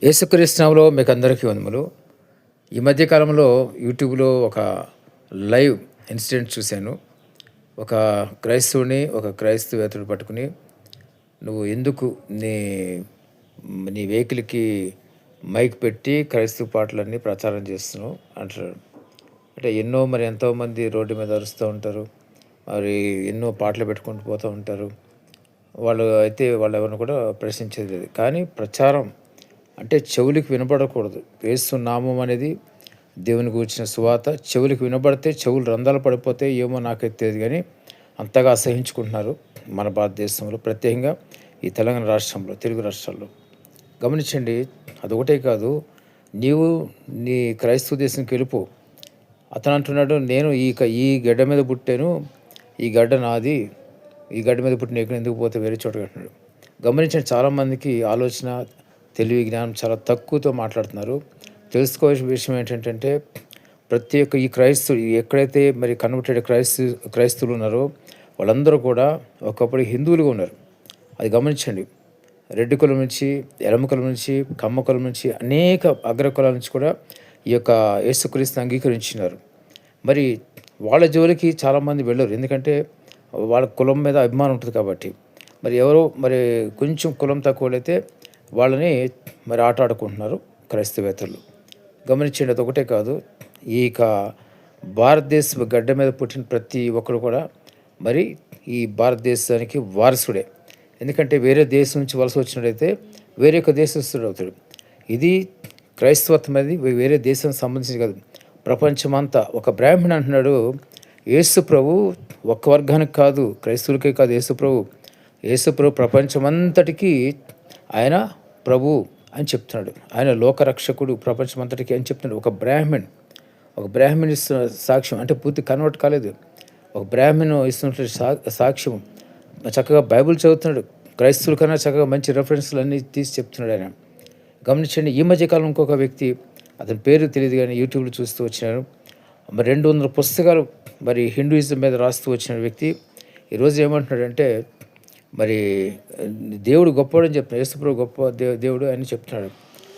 యేసుక్రీస్తునామములో మీకు అందరికీ వందములు. ఈ మధ్య కాలంలో యూట్యూబ్‌లో ఒక లైవ్ ఇన్సిడెంట్ చూశాను. ఒక ఒక క్రైస్తవేతరుడు పట్టుకొని, "నువ్వు ఎందుకు నీ నీ వెహికల్‌కి మైక్ పెట్టి క్రైస్తవ పాటలన్నీ ప్రచారం చేస్తున్నావు" అంటున్నాడు. అంటే ఎంతోమంది రోడ్డు మీద అరుస్తూ ఉంటారు. మరి ఎన్నో పాటలు పెట్టుకుంటూ పోతూ ఉంటారు. వాళ్ళెవరిని కూడా ప్రశ్నించేది లేదు. కానీ ప్రచారం అంటే చెవులకి వినబడకూడదు. యేసు నామం అనేది దేవుని గూర్చిన సువార్త చెవులకి వినబడితే చెవులు రంధ్రాలు పడిపోతాయి ఏమో నాకైతే తెలియదు కానీ అంతగా అసహించుకుంటున్నారు మన భారతదేశంలో, ప్రత్యేకంగా ఈ తెలంగాణ రాష్ట్రంలో, తెలుగు రాష్ట్రాల్లో. గమనించండి, అదొకటే కాదు, నీవు నీ క్రైస్తవ దేశానికి వెళ్ళిపో. అతను అంటున్నాడు, నేను ఈ గడ్డ మీద పుట్టాను, ఈ గడ్డ నాది, ఈ గడ్డ మీద పుట్టిన ఎందుకు పోతే వేరే చోటకి అంటున్నాడు. గమనించండి, చాలామందికి ఆలోచన, తెలివి, జ్ఞానం చాలా తక్కువతో మాట్లాడుతున్నారు. తెలుసుకోవాల్సిన విషయం ఏంటంటే, ప్రతి ఒక్క ఈ క్రైస్తవులు ఎక్కడైతే మరి కన్వర్టెడ్ క్రైస్తవులు ఉన్నారో వాళ్ళందరూ కూడా ఒకప్పుడు హిందువులుగా ఉన్నారు. అది గమనించండి. రెడ్డి కులం నుంచి, ఎడమ కులం నుంచి, కమ్మ కులం నుంచి, అనేక అగ్రకులాల నుంచి కూడా ఈ యొక్క యేసుక్రీస్తుని అంగీకరించినారు. మరి వాళ్ళ జోలికి చాలామంది వెళ్ళరు. ఎందుకంటే వాళ్ళ కులం మీద అభిమానం ఉంటుంది కాబట్టి. మరి కొంచెం కులం తక్కువలైతే వాళ్ళని మరి ఆడుకుంటున్నారు క్రైస్తవేతరులు. గమనించండి, అదొకటే కాదు, ఈ భారతదేశ గడ్డ మీద పుట్టిన ప్రతి ఒక్కరు కూడా మరి ఈ భారతదేశానికి వారసుడే. ఎందుకంటే వేరే దేశం నుంచి వలస వచ్చినట్టయితే వేరే ఒక దేశస్తుడు అవుతాడు. ఇది క్రైస్తవత్వం అనేది వేరే దేశానికి సంబంధించి కాదు, ప్రపంచమంతా. ఒక బ్రాహ్మణ్ అంటున్నాడు, యేసు ప్రభు ఒక్క వర్గానికి కాదు, క్రైస్తవులకే కాదు, యేసు ప్రభు ప్రపంచమంతటికీ ఆయన ప్రభు అని చెప్తున్నాడు. ఆయన లోకరక్షకుడు ప్రపంచమంతటికి అని చెప్తున్నాడు. ఒక బ్రాహ్మణ్ ఇస్తున్న సాక్ష్యం, అంటే పూర్తి కన్వర్ట్ కాలేదు, ఒక బ్రాహ్మణ్ ఇస్తున్నటువంటి సాక్ష్యం. చక్కగా బైబిల్ చదువుతున్నాడు. క్రైస్తవుల కన్నా చక్కగా మంచి రెఫరెన్స్లు అన్నీ తీసి చెప్తున్నాడు ఆయన. గమనించండి, ఈ మధ్యకాలం ఇంకొక వ్యక్తి, అతని పేరు తెలియదు కానీ యూట్యూబ్లో చూస్తూ వచ్చినాను, మరి 200 పుస్తకాలు మరి హిందూయిజం మీద రాస్తూ వచ్చిన వ్యక్తి ఈరోజు ఏమంటున్నాడంటే, మరి దేవుడు గొప్పవాడని చెప్తున్నాడు, యేసుప్రభు గొప్ప దేవుడు అని చెప్తున్నాడు.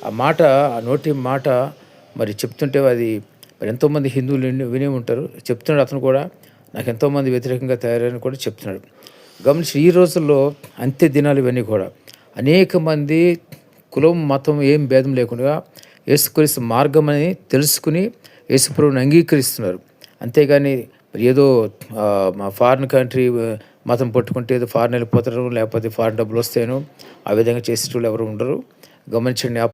ఆ నోటి మాట మరి చెప్తుంటే అది మరి ఎంతోమంది హిందువులు వినే ఉంటారు. చెప్తున్నాడు అతను కూడా, నాకు ఎంతోమంది వ్యతిరేకంగా తయారని కూడా చెప్తున్నాడు. గమనించి ఈ రోజుల్లో అంత్య దినాలు ఇవన్నీ కూడా అనేక మంది కులం, మతం ఏం భేదం లేకుండా యేసుక్రీస్తు మార్గం అని తెలుసుకుని యేసుప్రభుని అంగీకరిస్తున్నారు. అంతేగాని ఏదో మా ఫారిన్ కంట్రీ మతం పట్టుకుంటే ఏదో ఫారిన్ వెళ్ళిపోతారు, లేకపోతే ఫారిన్ డబ్బులు వస్తాయను ఆ విధంగా చేసేటోళ్ళు ఎవరు ఉండరు. గమనించండి.